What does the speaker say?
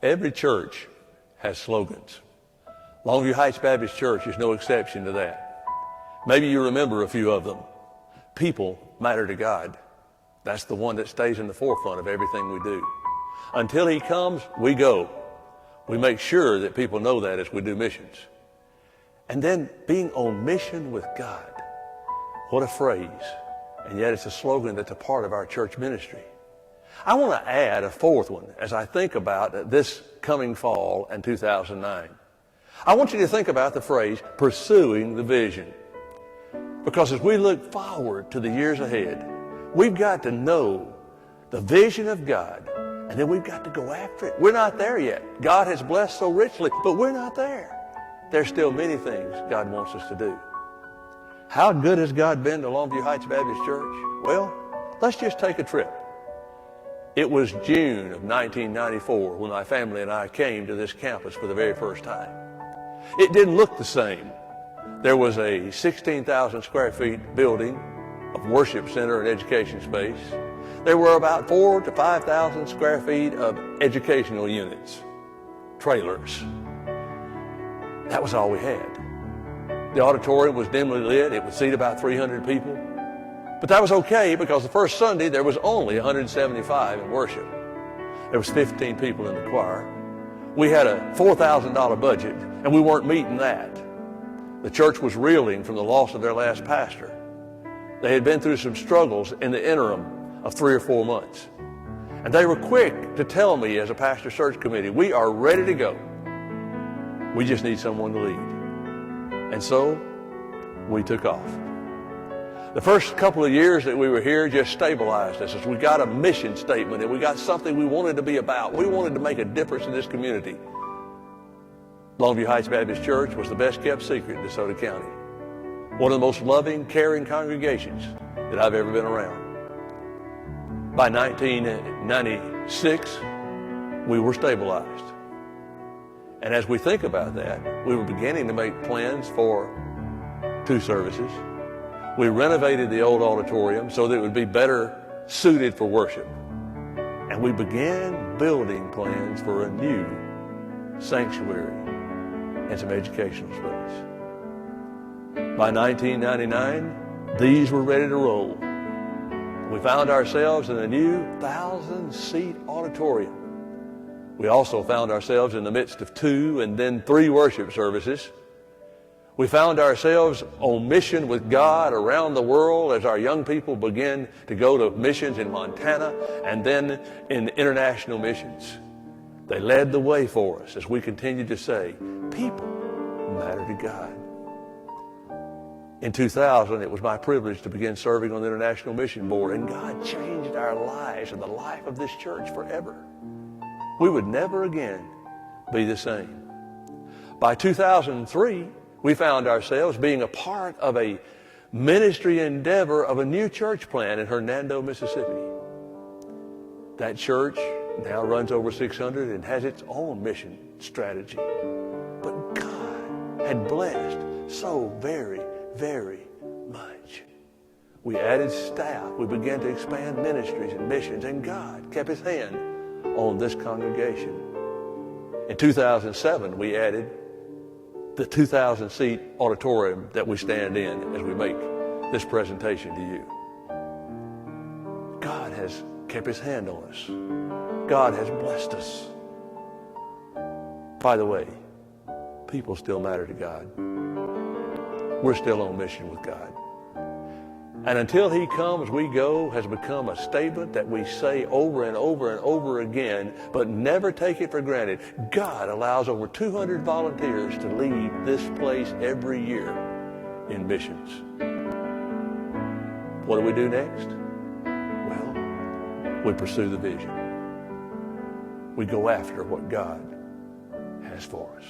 Every church has slogans. Longview Heights Baptist Church is no exception to that. Maybe you remember a few of them. People matter to God. That's the one that stays in the forefront of everything we do. Until He comes, we go. We make sure that people know that as we do missions. And then being on mission with God. What a phrase. And yet it's a slogan that's a part of our church ministry. I want to add a fourth one as I think about this coming fall in 2009. I want you to think about the phrase, pursuing the vision. Because as we look forward to the years ahead, we've got to know the vision of God, and then we've got to go after it. We're not there yet. God has blessed so richly, but we're not there. There's still many things God wants us to do. How good has God been to Longview Heights Baptist Church? Well, let's just take a trip. It was June of 1994 when my family and I came to this campus for the very first time. It didn't look the same. There was a 16,000 square feet building of worship center and education space. There were about 4,000 to 5,000 square feet of educational units, trailers. That was all we had. The auditorium was dimly lit. It would seat about 300 people. But that was okay because the first Sunday there was only 175 in worship. There was 15 people in the choir. We had a $4,000 budget, and we weren't meeting that. The church was reeling from the loss of their last pastor. They had been through some struggles in the interim of 3 or 4 months. And they were quick to tell me as a pastor search committee, we are ready to go. We just need someone to lead. And so we took off. The first couple of years that we were here just stabilized us as we got a mission statement and we got something we wanted to be about. We wanted to make a difference in this community. Longview Heights Baptist Church was the best kept secret in DeSoto County. One of the most loving, caring congregations that I've ever been around. By 1996, we were stabilized. And as we think about that, we were beginning to make plans for 2 services. We renovated the old auditorium so that it would be better suited for worship. And we began building plans for a new sanctuary and some educational space. By 1999, these were ready to roll. We found ourselves in a new 1,000-seat auditorium. We also found ourselves in the midst of 2 and then 3 worship services. We found ourselves on mission with God around the world as our young people began to go to missions in Montana and then in international missions. They led the way for us as we continued to say, people matter to God. In 2000, it was my privilege to begin serving on the International Mission Board, and God changed our lives and the life of this church forever. We would never again be the same. By 2003, we found ourselves being a part of a ministry endeavor of a new church plant in Hernando, Mississippi. That church now runs over 600 and has its own mission strategy. But God had blessed so very, very much. We added staff. We began to expand ministries and missions, and God kept His hand on this congregation. In 2007, we added the 2,000-seat auditorium that we stand in as we make this presentation to you. God has kept His hand on us. God has blessed us. By the way, people still matter to God. We're still on mission with God. And until He comes, we go has become a statement that we say over and over and over again, but never take it for granted. God allows over 200 volunteers to leave this place every year in missions. What do we do next? Well, we pursue the vision. We go after what God has for us.